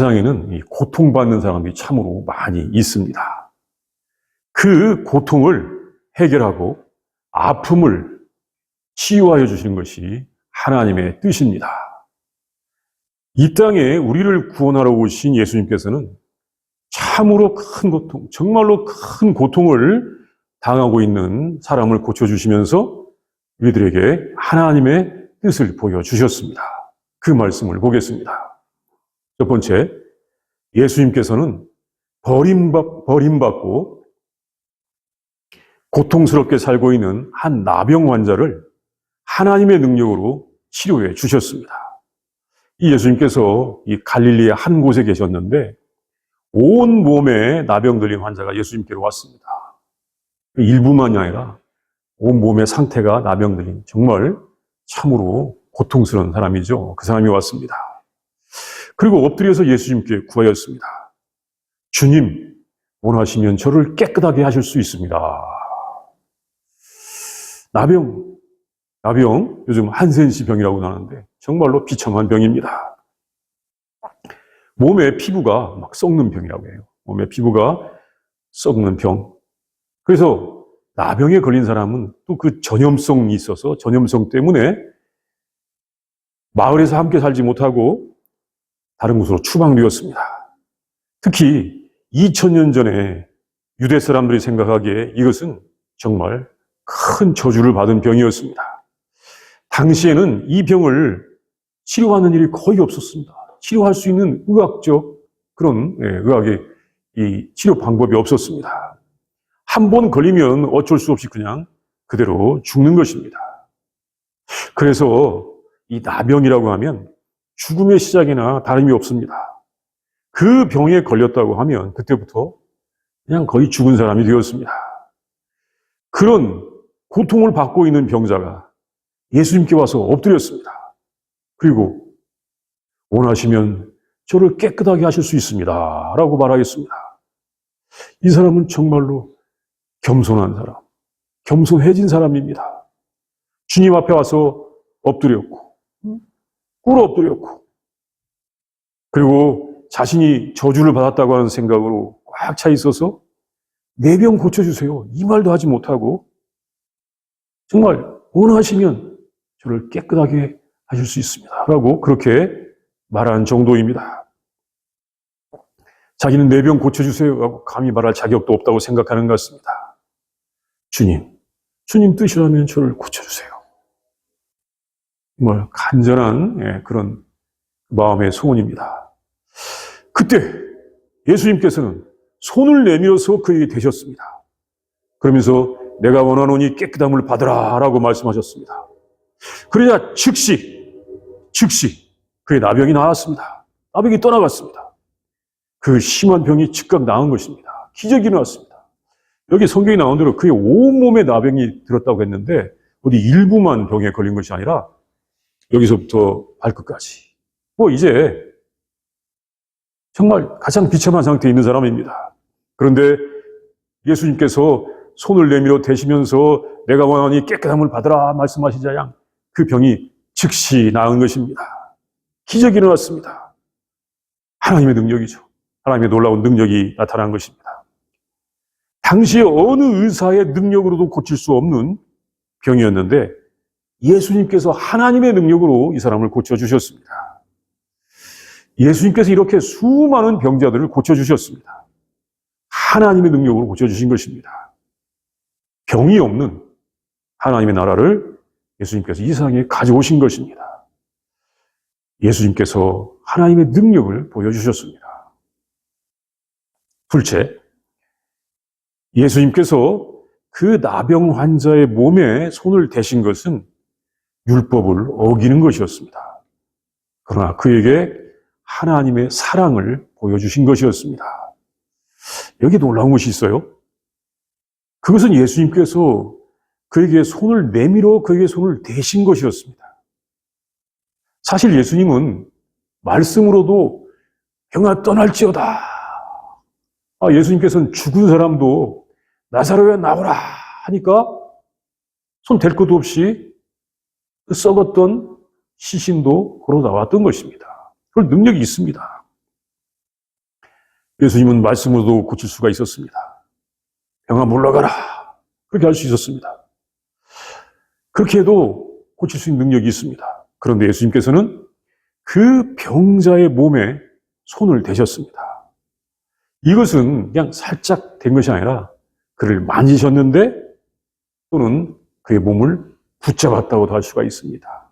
세상에는 이 고통받는 사람들이 참으로 많이 있습니다. 그 고통을 해결하고 아픔을 치유하여 주시는 것이 하나님의 뜻입니다. 이 땅에 우리를 구원하러 오신 예수님께서는 참으로 큰 고통, 정말로 큰 고통을 당하고 있는 사람을 고쳐주시면서 우리들에게 하나님의 뜻을 보여주셨습니다. 그 말씀을 보겠습니다. 첫 번째, 예수님께서는 버림받고 고통스럽게 살고 있는 한 나병 환자를 하나님의 능력으로 치료해 주셨습니다. 이 예수님께서 이 갈릴리의 한 곳에 계셨는데 온 몸에 나병 들린 환자가 예수님께로 왔습니다. 일부만이 아니라 온 몸의 상태가 나병 들린 정말 참으로 고통스러운 사람이죠. 그 사람이 왔습니다. 그리고 엎드려서 예수님께 구하였습니다. 주님, 원하시면 저를 깨끗하게 하실 수 있습니다. 나병, 요즘 한센시 병이라고 하는데 정말로 비참한 병입니다. 몸의 피부가 막 썩는 병이라고 해요. 몸의 피부가 썩는 병. 그래서 나병에 걸린 사람은 또 그 전염성이 있어서 전염성 때문에 마을에서 함께 살지 못하고 다른 곳으로 추방되었습니다. 특히 2000년 전에 유대 사람들이 생각하기에 이것은 정말 큰 저주를 받은 병이었습니다. 당시에는 이 병을 치료하는 일이 거의 없었습니다. 치료할 수 있는 의학적 그런 의학의 이 치료 방법이 없었습니다. 한 번 걸리면 어쩔 수 없이 그냥 그대로 죽는 것입니다. 그래서 이 나병이라고 하면 죽음의 시작이나 다름이 없습니다. 그 병에 걸렸다고 하면 그때부터 그냥 거의 죽은 사람이 되었습니다. 그런 고통을 받고 있는 병자가 예수님께 와서 엎드렸습니다. 그리고 원하시면 저를 깨끗하게 하실 수 있습니다. 라고 말하였습니다. 이 사람은 정말로 겸손한 사람, 겸손해진 사람입니다. 주님 앞에 와서 엎드렸고, 꿇어 엎드렸고, 그리고 자신이 저주를 받았다고 하는 생각으로 꽉 차 있어서 내 병 고쳐주세요. 이 말도 하지 못하고 정말 원하시면 저를 깨끗하게 하실 수 있습니다. 라고 그렇게 말한 정도입니다. 자기는 내 병 고쳐주세요 하고 감히 말할 자격도 없다고 생각하는 것 같습니다. 주님 뜻이라면 저를 고쳐주세요. 정말 간절한 그런 마음의 소원입니다. 그때 예수님께서는 손을 내밀어서 그에게 대셨습니다. 그러면서 내가 원하노니 깨끗함을 받으라 라고 말씀하셨습니다. 그러자 즉시 그의 나병이 나았습니다. 나병이 떠나갔습니다. 그 심한 병이 즉각 나은 것입니다. 기적이 일어났습니다. 여기 성경에 나온 대로 그의 온몸에 나병이 들었다고 했는데 어디 일부만 병에 걸린 것이 아니라 여기서부터 발끝까지 이제 정말 가장 비참한 상태에 있는 사람입니다. 그런데 예수님께서 손을 내밀어 대시면서 내가 원하니 깨끗함을 받으라 말씀하시자 양 그 병이 즉시 나은 것입니다. 기적이 일어났습니다. 하나님의 능력이죠. 하나님의 놀라운 능력이 나타난 것입니다. 당시에 어느 의사의 능력으로도 고칠 수 없는 병이었는데 예수님께서 하나님의 능력으로 이 사람을 고쳐주셨습니다. 예수님께서 이렇게 수많은 병자들을 고쳐주셨습니다. 하나님의 능력으로 고쳐주신 것입니다. 병이 없는 하나님의 나라를 예수님께서 이 세상에 가져오신 것입니다. 예수님께서 하나님의 능력을 보여주셨습니다. 둘째, 예수님께서 그 나병 환자의 몸에 손을 대신 것은 율법을 어기는 것이었습니다. 그러나 그에게 하나님의 사랑을 보여주신 것이었습니다. 여기 놀라운 것이 있어요. 그것은 예수님께서 그에게 손을 내밀어 그에게 손을 대신 것이었습니다. 사실 예수님은 말씀으로도 병아 떠날지어다. 예수님께서는 죽은 사람도 나사로야 나오라 하니까 손 댈 것도 없이 그 썩었던 시신도 걸어 나왔던 것입니다. 그럴 능력이 있습니다. 예수님은 말씀으로도 고칠 수가 있었습니다. 병아 물러가라. 그렇게 할 수 있었습니다. 그렇게 해도 고칠 수 있는 능력이 있습니다. 그런데 예수님께서는 그 병자의 몸에 손을 대셨습니다. 이것은 그냥 살짝 된 것이 아니라 그를 만지셨는데 또는 그의 몸을 붙잡았다고도 할 수가 있습니다.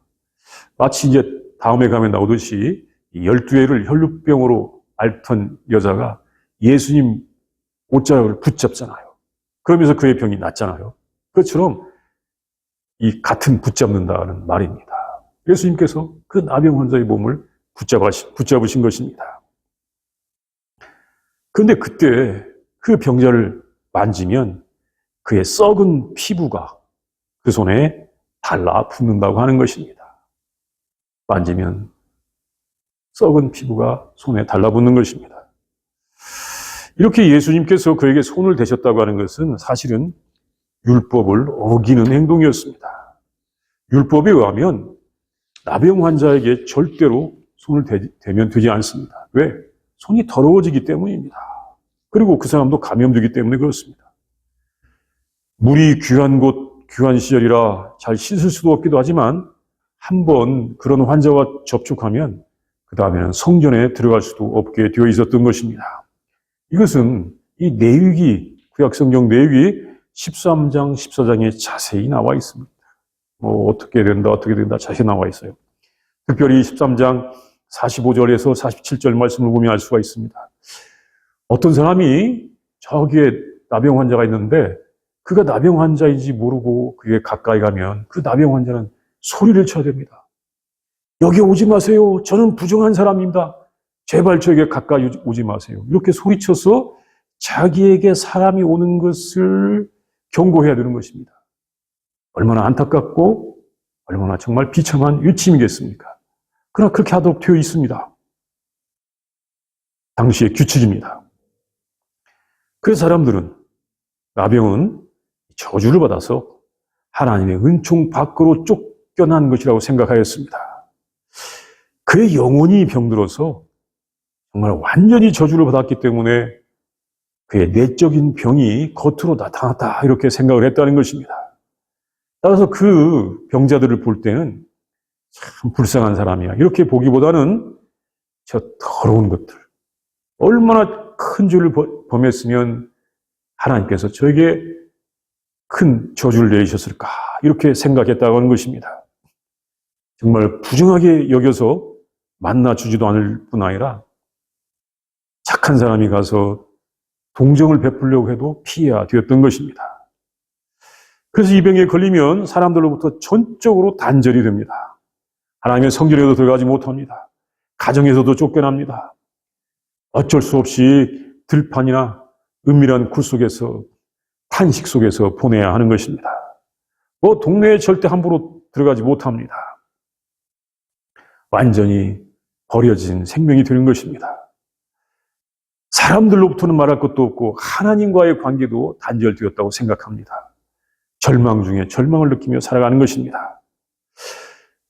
마치 이제 다음에 가면 나오듯이 12회를 혈루병으로 앓던 여자가 예수님 옷자락을 붙잡잖아요. 그러면서 그의 병이 낫잖아요. 그것처럼 이 같은 붙잡는다는 말입니다. 예수님께서 그 나병 환자의 몸을 붙잡으신 것입니다. 그런데 그때 그 병자를 만지면 그의 썩은 피부가 그 손에 달라붙는다고 하는 것입니다. 만지면 썩은 피부가 손에 달라붙는 것입니다. 이렇게 예수님께서 그에게 손을 대셨다고 하는 것은 사실은 율법을 어기는 행동이었습니다. 율법에 의하면 나병 환자에게 절대로 손을 대면 되지 않습니다. 왜? 손이 더러워지기 때문입니다. 그리고 그 사람도 감염되기 때문에 그렇습니다. 물이 귀한 곳, 귀한 시절이라 잘 씻을 수도 없기도 하지만 한번 그런 환자와 접촉하면 그 다음에는 성전에 들어갈 수도 없게 되어 있었던 것입니다. 이것은 이 내위기, 구약성경 내위기 13장, 14장에 자세히 나와 있습니다. 어떻게 된다 자세히 나와 있어요. 특별히 13장 45절에서 47절 말씀을 보면 알 수가 있습니다. 어떤 사람이 저기에 나병 환자가 있는데 그가 나병 환자인지 모르고 그게 가까이 가면 그 나병 환자는 소리를 쳐야 됩니다. 여기 오지 마세요. 저는 부정한 사람입니다. 제발 저에게 가까이 오지 마세요. 이렇게 소리쳐서 자기에게 사람이 오는 것을 경고해야 되는 것입니다. 얼마나 안타깝고 얼마나 정말 비참한 위치이겠습니까? 그러나 그렇게 하도록 되어 있습니다. 당시의 규칙입니다. 그래서 사람들은 나병은 저주를 받아서 하나님의 은총 밖으로 쫓겨난 것이라고 생각하였습니다. 그의 영혼이 병들어서 정말 완전히 저주를 받았기 때문에 그의 내적인 병이 겉으로 나타났다 이렇게 생각을 했다는 것입니다. 따라서 그 병자들을 볼 때는 참 불쌍한 사람이야 이렇게 보기보다는 저 더러운 것들 얼마나 큰 죄를 범했으면 하나님께서 저에게 큰 저주를 내리셨을까 이렇게 생각했다고 하는 것입니다. 정말 부정하게 여겨서 만나주지도 않을 뿐 아니라 착한 사람이 가서 동정을 베풀려고 해도 피해야 되었던 것입니다. 그래서 이 병에 걸리면 사람들로부터 전적으로 단절이 됩니다. 하나님의 성전에도 들어가지 못합니다. 가정에서도 쫓겨납니다. 어쩔 수 없이 들판이나 은밀한 굴 속에서 탄식 속에서 보내야 하는 것입니다. 동네에 절대 함부로 들어가지 못합니다. 완전히 버려진 생명이 되는 것입니다. 사람들로부터는 말할 것도 없고 하나님과의 관계도 단절되었다고 생각합니다. 절망 중에 절망을 느끼며 살아가는 것입니다.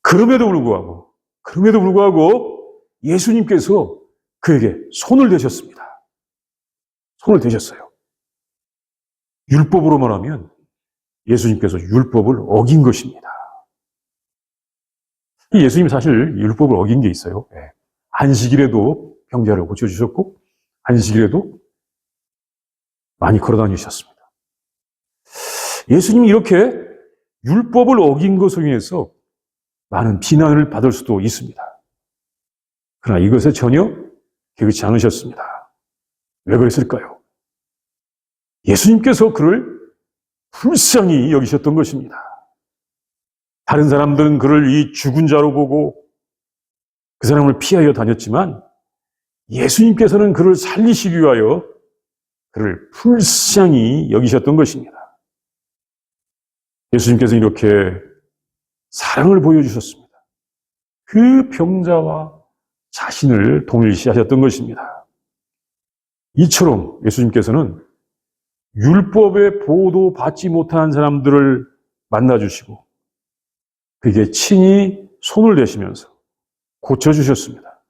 그럼에도 불구하고 예수님께서 그에게 손을 대셨습니다. 손을 대셨어요. 율법으로 말하면 예수님께서 율법을 어긴 것입니다. 예수님이 사실 율법을 어긴 게 있어요. 안식일에도 병자를 고쳐주셨고 안식일에도 많이 걸어다니셨습니다. 예수님이 이렇게 율법을 어긴 것으로 인해서 많은 비난을 받을 수도 있습니다. 그러나 이것에 전혀 개의치 않으셨습니다. 왜 그랬을까요? 예수님께서 그를 불쌍히 여기셨던 것입니다. 다른 사람들은 그를 이 죽은 자로 보고 그 사람을 피하여 다녔지만 예수님께서는 그를 살리시기 위하여 그를 불쌍히 여기셨던 것입니다. 예수님께서 이렇게 사랑을 보여주셨습니다. 그 병자와 자신을 동일시하셨던 것입니다. 이처럼 예수님께서는 율법의 보호도 받지 못한 사람들을 만나주시고 그에게 친히 손을 대시면서 고쳐주셨습니다.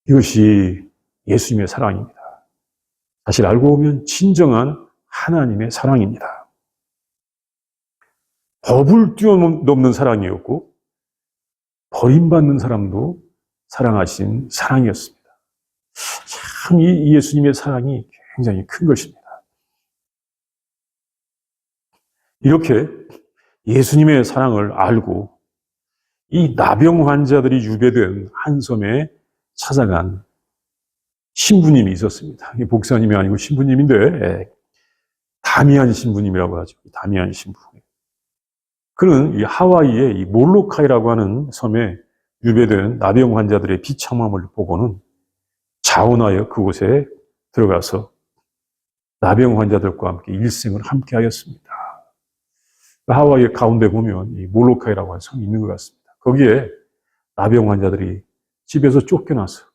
이것이 예수님의 사랑입니다. 사실 알고 보면 진정한 하나님의 사랑입니다. 법을 뛰어넘는 사랑이었고 버림받는 사람도 사랑하신 사랑이었습니다. 참 이 예수님의 사랑이 굉장히 큰 것입니다. 이렇게 예수님의 사랑을 알고 이 나병 환자들이 유배된 한 섬에 찾아간 신부님이 있었습니다. 복사님이 아니고 신부님인데 다미안 신부님이라고 하죠. 다미안 신부. 그는 이 하와이의 이 몰로카이라고 하는 섬에 유배된 나병 환자들의 비참함을 보고는 자원하여 그곳에 들어가서 나병 환자들과 함께 일생을 함께 하였습니다. 하와이의 가운데 보면 이 몰로카이라고 하는 섬이 있는 것 같습니다. 거기에 나병 환자들이 집에서 쫓겨나서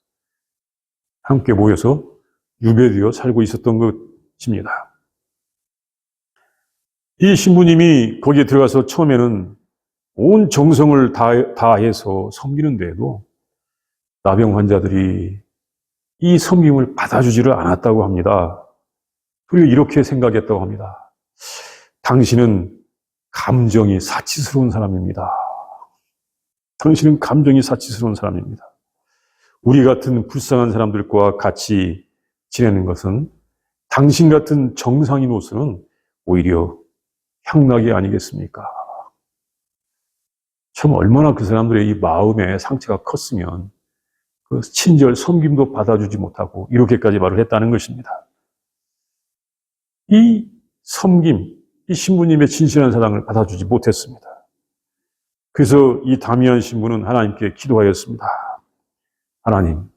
함께 모여서 유배되어 살고 있었던 것입니다. 이 신부님이 거기에 들어가서 처음에는 온 정성을 다해서 섬기는데도 나병 환자들이 이 섬김을 받아주지를 않았다고 합니다. 그리고 이렇게 생각했다고 합니다. 당신은 감정이 사치스러운 사람입니다. 당신은 감정이 사치스러운 사람입니다. 우리 같은 불쌍한 사람들과 같이 지내는 것은 당신 같은 정상인으로서는 오히려 향락이 아니겠습니까? 참 얼마나 그 사람들의 이 마음의 상처가 컸으면 그 친절 섬김도 받아주지 못하고 이렇게까지 말을 했다는 것입니다. 이 섬김, 이 신부님의 진실한 사랑을 받아주지 못했습니다. 그래서 이 다미안 신부는 하나님께 기도하였습니다. 하나님,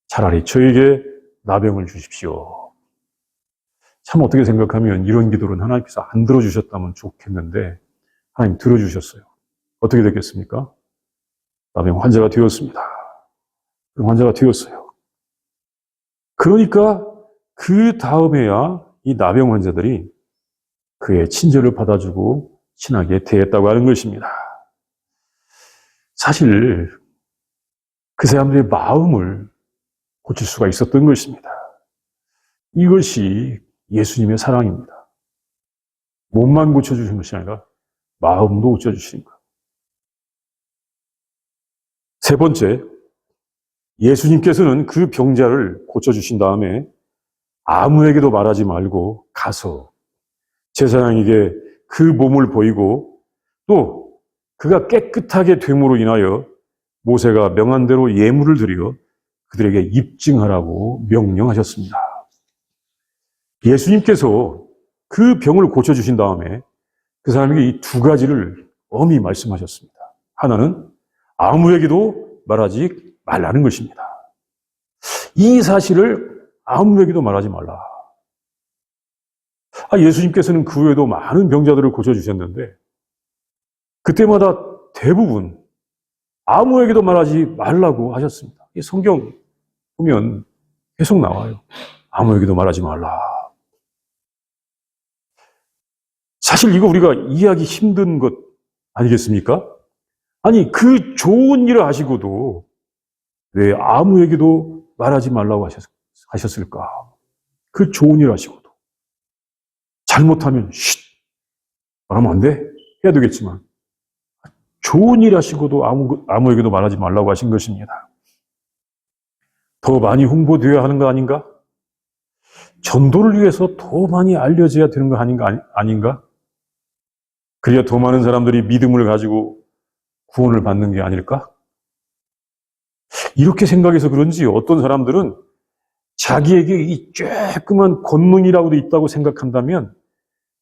차라리 저에게 나병을 주십시오. 참 어떻게 생각하면 이런 기도는 하나님께서 안 들어주셨다면 좋겠는데 하나님 들어주셨어요. 어떻게 됐겠습니까? 나병 환자가 되었습니다. 환자가 되었어요. 그러니까 그 다음에야 이 나병 환자들이 그의 친절을 받아주고 친하게 대했다고 하는 것입니다. 사실 그 사람들의 마음을 고칠 수가 있었던 것입니다. 이것이 예수님의 사랑입니다. 몸만 고쳐주신 것이 아니라 마음도 고쳐주시는 것. 세 번째, 예수님께서는 그 병자를 고쳐주신 다음에 아무에게도 말하지 말고 가서 제사장에게 그 몸을 보이고 또 그가 깨끗하게 됨으로 인하여 모세가 명한 대로 예물을 드려 그들에게 입증하라고 명령하셨습니다. 예수님께서 그 병을 고쳐주신 다음에 그 사람에게 이 두 가지를 엄히 말씀하셨습니다. 하나는 아무에게도 말하지 말라는 것입니다. 이 사실을 아무에게도 말하지 말라. 예수님께서는 그 외에도 많은 병자들을 고쳐주셨는데 그때마다 대부분 아무에게도 말하지 말라고 하셨습니다. 이 성경 보면 계속 나와요. 아무에게도 말하지 말라. 사실 이거 우리가 이해하기 힘든 것 아니겠습니까? 아니, 그 좋은 일을 하시고도 왜 아무에게도 말하지 말라고 하셨을까? 그 좋은 일을 하시고도. 잘못하면, 말하면 안 돼? 해야 되겠지만. 좋은 일 하시고도 아무에게도 말하지 말라고 하신 것입니다. 더 많이 홍보되어야 하는 거 아닌가? 전도를 위해서 더 많이 알려져야 되는 거 아닌가? 그래야 더 많은 사람들이 믿음을 가지고 구원을 받는 게 아닐까? 이렇게 생각해서 그런지 어떤 사람들은 자기에게 이 조그만 권능이라고도 있다고 생각한다면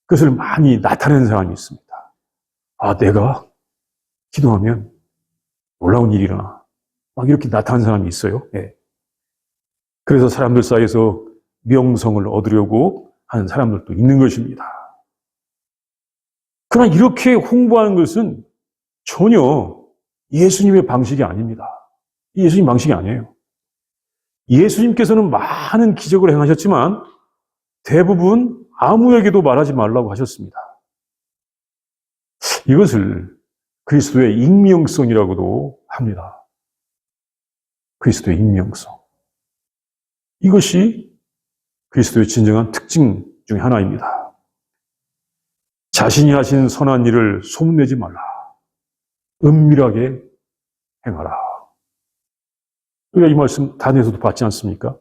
그것을 많이 나타내는 사람이 있습니다. 내가 기도하면 놀라운 일이 일어나. 막 이렇게 나타나는 사람이 있어요. 예. 그래서 사람들 사이에서 명성을 얻으려고 하는 사람들도 있는 것입니다. 그러나 이렇게 홍보하는 것은 전혀 예수님의 방식이 아닙니다. 예수님 방식이 아니에요. 예수님께서는 많은 기적을 행하셨지만 대부분 아무에게도 말하지 말라고 하셨습니다. 이것을 그리스도의 익명성이라고도 합니다. 그리스도의 익명성. 이것이 그리스도의 진정한 특징 중에 하나입니다. 자신이 하신 선한 일을 소문내지 말라. 은밀하게 행하라. 우리가 이 말씀 단에서도 받지 않습니까?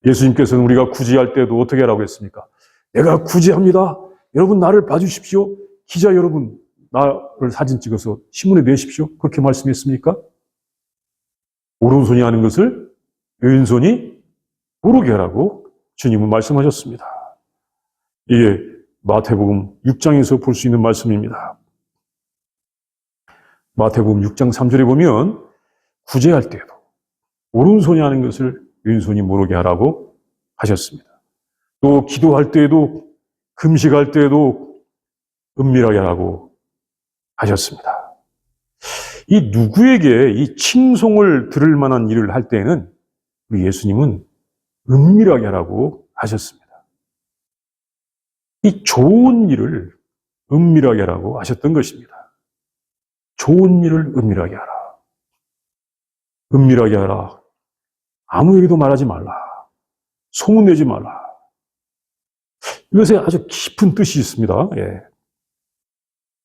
예수님께서는 우리가 구제할 때도 어떻게 하라고 했습니까? 내가 구제합니다. 여러분 나를 봐주십시오. 기자 여러분 나를 사진 찍어서 신문에 내십시오. 그렇게 말씀했습니까? 오른손이 하는 것을 왼손이 모르게 하라고 주님은 말씀하셨습니다. 이게 마태복음 6장에서 볼 수 있는 말씀입니다. 마태복음 6장 3절에 보면 구제할 때에도 오른손이 하는 것을 왼손이 모르게 하라고 하셨습니다. 또 기도할 때에도 금식할 때에도 은밀하게 하라고 하셨습니다. 이 누구에게 이 칭송을 들을 만한 일을 할 때에는 우리 예수님은 은밀하게 하라고 하셨습니다. 이 좋은 일을 은밀하게 하라고 하셨던 것입니다. 좋은 일을 은밀하게 하라. 은밀하게 하라. 아무에게도 말하지 말라. 소문내지 말라. 이것에 아주 깊은 뜻이 있습니다. 예.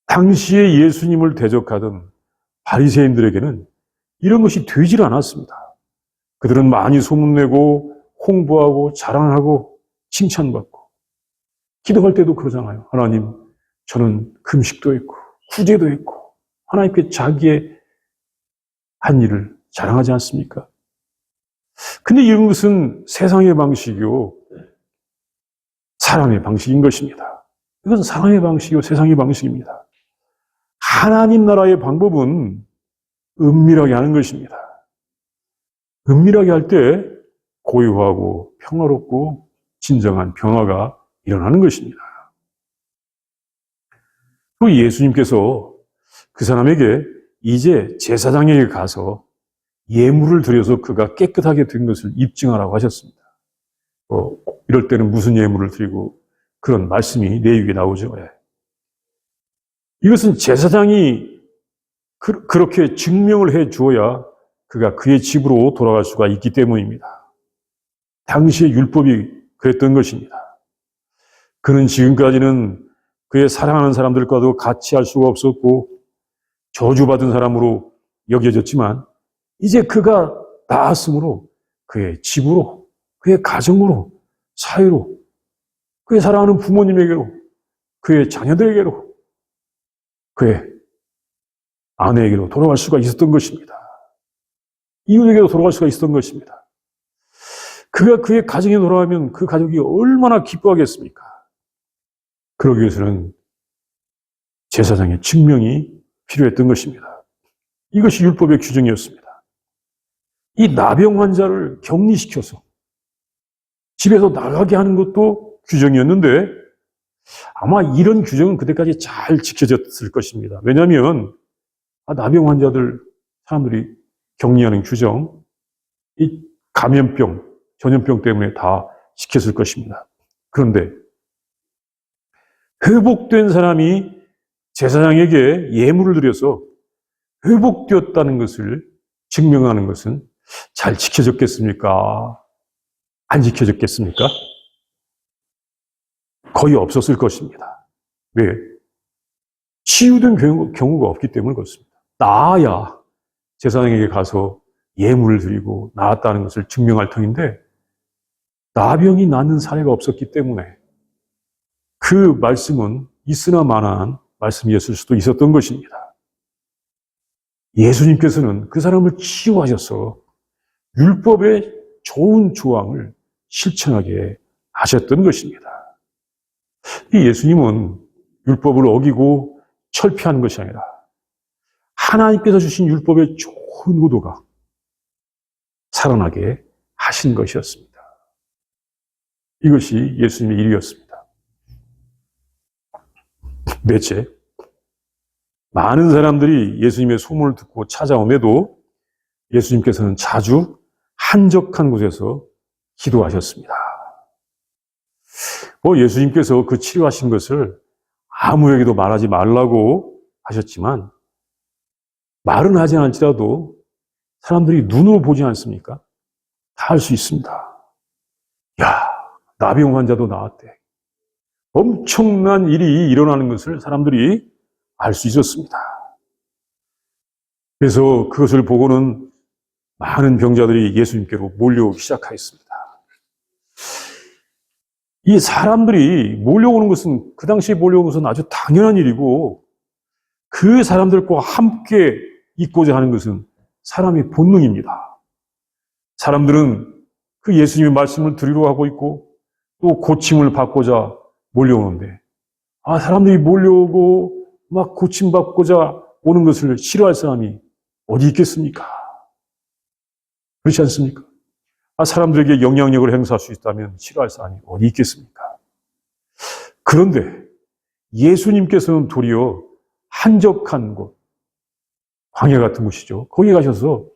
당시에 예수님을 대적하던 바리새인들에게는 이런 것이 되질 않았습니다. 그들은 많이 소문내고 홍보하고 자랑하고 칭찬받고 기도할 때도 그러잖아요. 하나님, 저는 금식도 했고 구제도 했고 하나님께 자기의 한 일을 자랑하지 않습니까? 근데 이런 것은 세상의 방식이요 사람의 방식인 것입니다. 이것은 사람의 방식이요 세상의 방식입니다. 하나님 나라의 방법은 은밀하게 하는 것입니다. 은밀하게 할 때 고요하고 평화롭고 진정한 변화가 일어나는 것입니다. 또 예수님께서 그 사람에게 이제 제사장에게 가서 예물을 드려서 그가 깨끗하게 된 것을 입증하라고 하셨습니다. 이럴 때는 무슨 예물을 드리고 그런 말씀이 레위기에 나오죠. 예. 이것은 제사장이 그렇게 증명을 해 주어야 그가 그의 집으로 돌아갈 수가 있기 때문입니다. 당시의 율법이 그랬던 것입니다. 그는 지금까지는 그의 사랑하는 사람들과도 같이 할 수가 없었고 저주받은 사람으로 여겨졌지만 이제 그가 나았으므로 그의 집으로, 그의 가정으로, 사회로, 그의 사랑하는 부모님에게로, 그의 자녀들에게로, 그의 아내에게로 돌아갈 수가 있었던 것입니다. 이웃에게로 돌아갈 수가 있었던 것입니다. 그가 그의 가정에 돌아가면 그 가족이 얼마나 기뻐하겠습니까? 그러기 위해서는 제사장의 증명이 필요했던 것입니다. 이것이 율법의 규정이었습니다. 이 나병 환자를 격리시켜서 집에서 나가게 하는 것도 규정이었는데 아마 이런 규정은 그때까지 잘 지켜졌을 것입니다. 왜냐하면 나병 환자들 사람들이 격리하는 규정, 이 감염병, 전염병 때문에 다 지켰을 것입니다. 그런데 회복된 사람이 제사장에게 예물을 드려서 회복되었다는 것을 증명하는 것은 잘 지켜졌겠습니까? 안 지켜졌겠습니까? 거의 없었을 것입니다. 왜? 치유된 경우가 없기 때문에 그렇습니다. 나아야 제사장에게 가서 예물을 드리고 나았다는 것을 증명할 터인데 나병이 낫는 사례가 없었기 때문에 그 말씀은 있으나 마나한 말씀이었을 수도 있었던 것입니다. 예수님께서는 그 사람을 치유하셔서 율법의 좋은 조항을 실천하게 하셨던 것입니다. 이 예수님은 율법을 어기고 철폐하는 것이 아니라 하나님께서 주신 율법의 좋은 의도가 살아나게 하신 것이었습니다. 이것이 예수님의 일이었습니다. 넷째, 많은 사람들이 예수님의 소문을 듣고 찾아옴에도 예수님께서는 자주 한적한 곳에서 기도하셨습니다. 예수님께서 그 치료하신 것을 아무에게도 말하지 말라고 하셨지만 말은 하지 않을지라도 사람들이 눈으로 보지 않습니까? 다 알 수 있습니다. 야, 나병 환자도 나았대. 엄청난 일이 일어나는 것을 사람들이 알 수 있었습니다. 그래서 그것을 보고는 많은 병자들이 예수님께로 몰려오기 시작하였습니다. 이 사람들이 몰려오는 것은, 그 당시에 몰려오는 것은 아주 당연한 일이고, 그 사람들과 함께 있고자 하는 것은 사람의 본능입니다. 사람들은 그 예수님의 말씀을 들으려 하고 있고, 또 고침을 받고자 몰려오는데, 사람들이 몰려오고 막 고침받고자 오는 것을 싫어할 사람이 어디 있겠습니까? 그렇지 않습니까? 사람들에게 영향력을 행사할 수 있다면 싫어할 사람이 어디 있겠습니까? 그런데 예수님께서는 도리어 한적한 곳, 광야 같은 곳이죠. 거기에 가셔서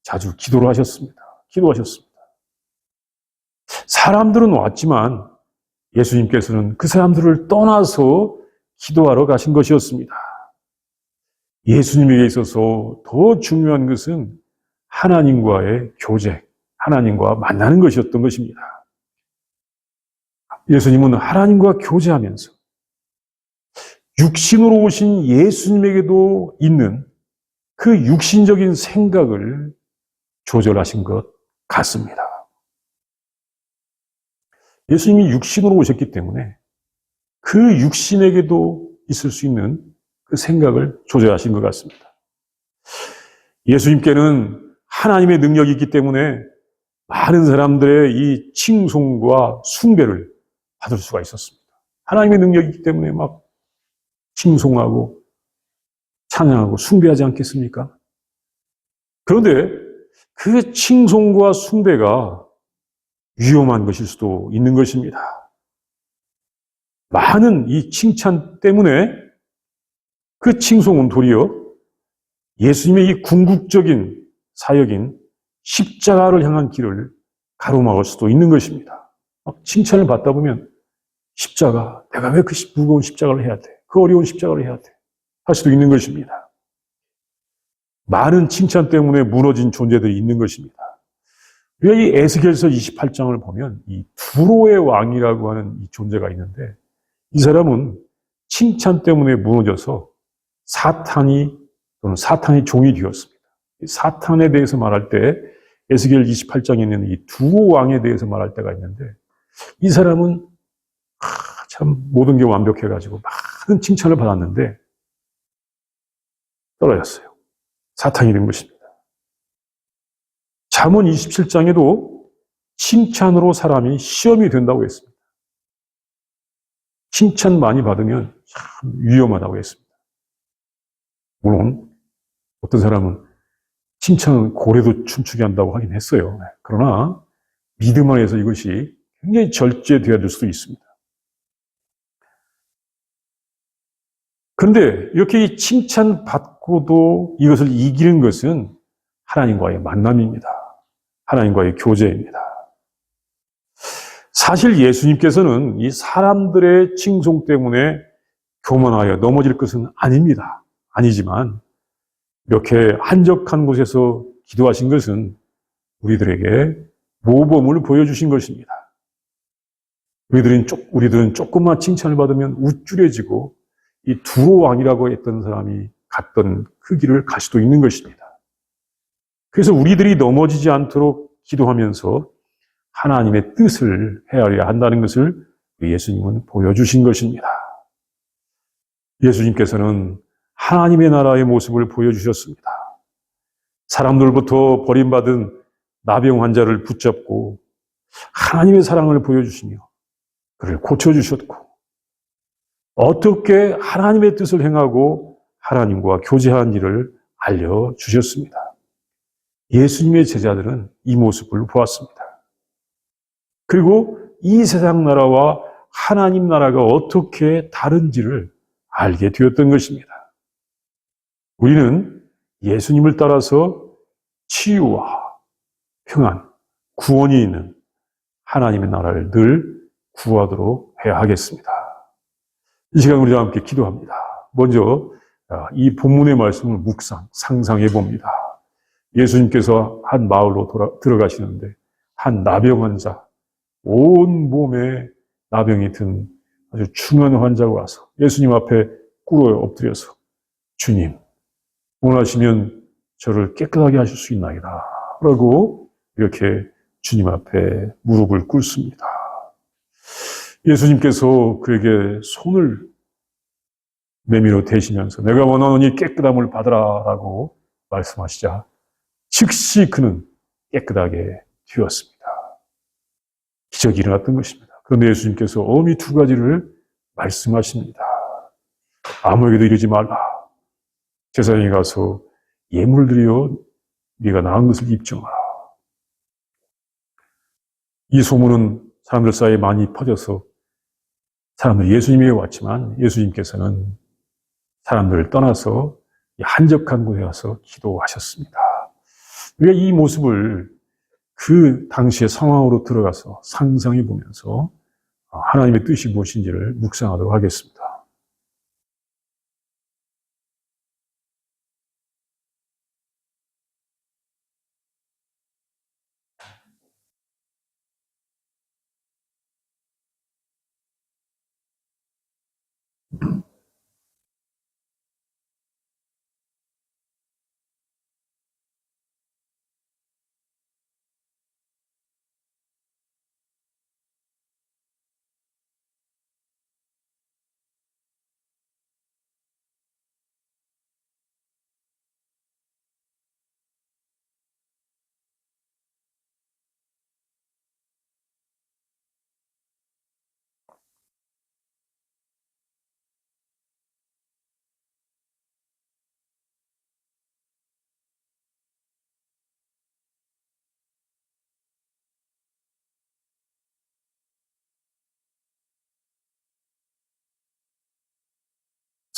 자주 기도를 하셨습니다. 기도하셨습니다. 사람들은 왔지만 예수님께서는 그 사람들을 떠나서 기도하러 가신 것이었습니다. 예수님에게 있어서 더 중요한 것은 하나님과의 교제, 하나님과 만나는 것이었던 것입니다. 예수님은 하나님과 교제하면서 육신으로 오신 예수님에게도 있는 그 육신적인 생각을 조절하신 것 같습니다. 예수님이 육신으로 오셨기 때문에 그 육신에게도 있을 수 있는 그 생각을 조절하신 것 같습니다. 예수님께는 하나님의 능력이 있기 때문에 많은 사람들의 이 칭송과 숭배를 받을 수가 있었습니다. 하나님의 능력이 있기 때문에 막 칭송하고 찬양하고 숭배하지 않겠습니까? 그런데 그 칭송과 숭배가 위험한 것일 수도 있는 것입니다. 많은 이 칭찬 때문에 그 칭송은 도리어 예수님의 이 궁극적인 사역인 십자가를 향한 길을 가로막을 수도 있는 것입니다. 막 칭찬을 받다 보면 십자가, 내가 왜 그 무거운 십자가를 해야 돼? 그 어려운 십자가를 해야 돼? 할 수도 있는 것입니다. 많은 칭찬 때문에 무너진 존재들이 있는 것입니다. 우리가 이 에스겔서 28장을 보면 이 두로의 왕이라고 하는 이 존재가 있는데, 이 사람은 칭찬 때문에 무너져서 사탄의 종이 되었습니다. 사탄에 대해서 말할 때 에스겔 28장에 있는 이 두로 왕에 대해서 말할 때가 있는데, 이 사람은 참 모든 게 완벽해가지고 많은 칭찬을 받았는데 떨어졌어요. 사탄이 된 것입니다. 잠언 27장에도 칭찬으로 사람이 시험이 된다고 했습니다. 칭찬 많이 받으면 참 위험하다고 했습니다. 물론 어떤 사람은 칭찬은 고래도 춤추게 한다고 하긴 했어요. 그러나 믿음 안에서 이것이 굉장히 절제되어질 수도 있습니다. 그런데 이렇게 칭찬받고도 이것을 이기는 것은 하나님과의 만남입니다. 하나님과의 교제입니다. 사실 예수님께서는 이 사람들의 칭송 때문에 교만하여 넘어질 것은 아닙니다. 아니지만 이렇게 한적한 곳에서 기도하신 것은 우리들에게 모범을 보여주신 것입니다. 우리들은 조금만 칭찬을 받으면 우쭐해지고 이 두로 왕이라고 했던 사람이 갔던 그 길을 갈 수도 있는 것입니다. 그래서 우리들이 넘어지지 않도록 기도하면서 하나님의 뜻을 헤아려야 한다는 것을 예수님은 보여주신 것입니다. 예수님께서는 하나님의 나라의 모습을 보여주셨습니다. 사람들부터 버림받은 나병 환자를 붙잡고 하나님의 사랑을 보여주시며 그를 고쳐주셨고, 어떻게 하나님의 뜻을 행하고 하나님과 교제하는 일을 알려주셨습니다. 예수님의 제자들은 이 모습을 보았습니다. 그리고 이 세상 나라와 하나님 나라가 어떻게 다른지를 알게 되었던 것입니다. 우리는 예수님을 따라서 치유와 평안, 구원이 있는 하나님의 나라를 늘 구하도록 해야 하겠습니다. 이 시간 우리와 함께 기도합니다. 먼저 이 본문의 말씀을 상상해 봅니다. 예수님께서 한 마을로 들어가시는데 한 나병 환자, 온 몸에 나병이 든 아주 중한 환자가 와서 예수님 앞에 꿇어 엎드려서 주님, 원하시면 저를 깨끗하게 하실 수 있나이다 라고 이렇게 주님 앞에 무릎을 꿇습니다. 예수님께서 그에게 손을 내밀어 대시면서 내가 원하노니 깨끗함을 받으라 라고 말씀하시자 즉시 그는 깨끗하게 되었습니다. 기적이 일어났던 것입니다. 그런데 예수님께서 엄히 두 가지를 말씀하십니다. 아무에게도 이르지 말라. 제사장에 가서 예물 드려 네가 나은 것을 입증하라. 이 소문은 사람들 사이에 많이 퍼져서 사람들이 예수님에게 왔지만 예수님께서는 사람들을 떠나서 한적한 곳에 가서 기도하셨습니다. 우리가 이 모습을 그 당시의 상황으로 들어가서 상상해 보면서 하나님의 뜻이 무엇인지를 묵상하도록 하겠습니다.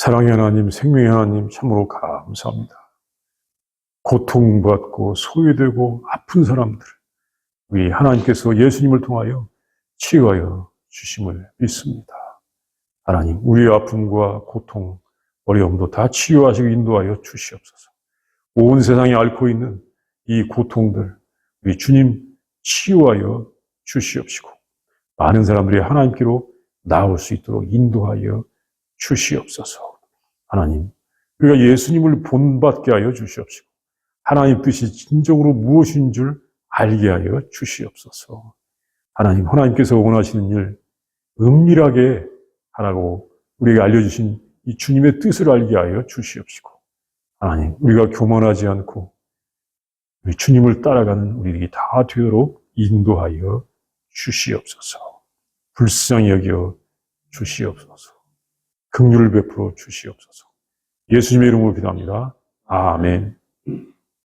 사랑의 하나님, 생명의 하나님, 참으로 감사합니다. 고통받고 소외되고 아픈 사람들, 우리 하나님께서 예수님을 통하여 치유하여 주심을 믿습니다. 하나님, 우리의 아픔과 고통, 어려움도 다 치유하시고 인도하여 주시옵소서. 온 세상이 앓고 있는 이 고통들, 우리 주님 치유하여 주시옵시고, 많은 사람들이 하나님께로 나올 수 있도록 인도하여 주시옵소서. 하나님, 우리가 예수님을 본받게 하여 주시옵시고 하나님 뜻이 진정으로 무엇인 줄 알게 하여 주시옵소서. 하나님, 하나님께서 원하시는 일 은밀하게 하라고 우리에게 알려주신 이 주님의 뜻을 알게 하여 주시옵시고 하나님, 우리가 교만하지 않고 우리 주님을 따라가는 우리들이 다 되도록 인도하여 주시옵소서. 불쌍히 여겨 주시옵소서. 긍휼을 베풀어 주시옵소서. 예수님의 이름으로 기도합니다. 아멘.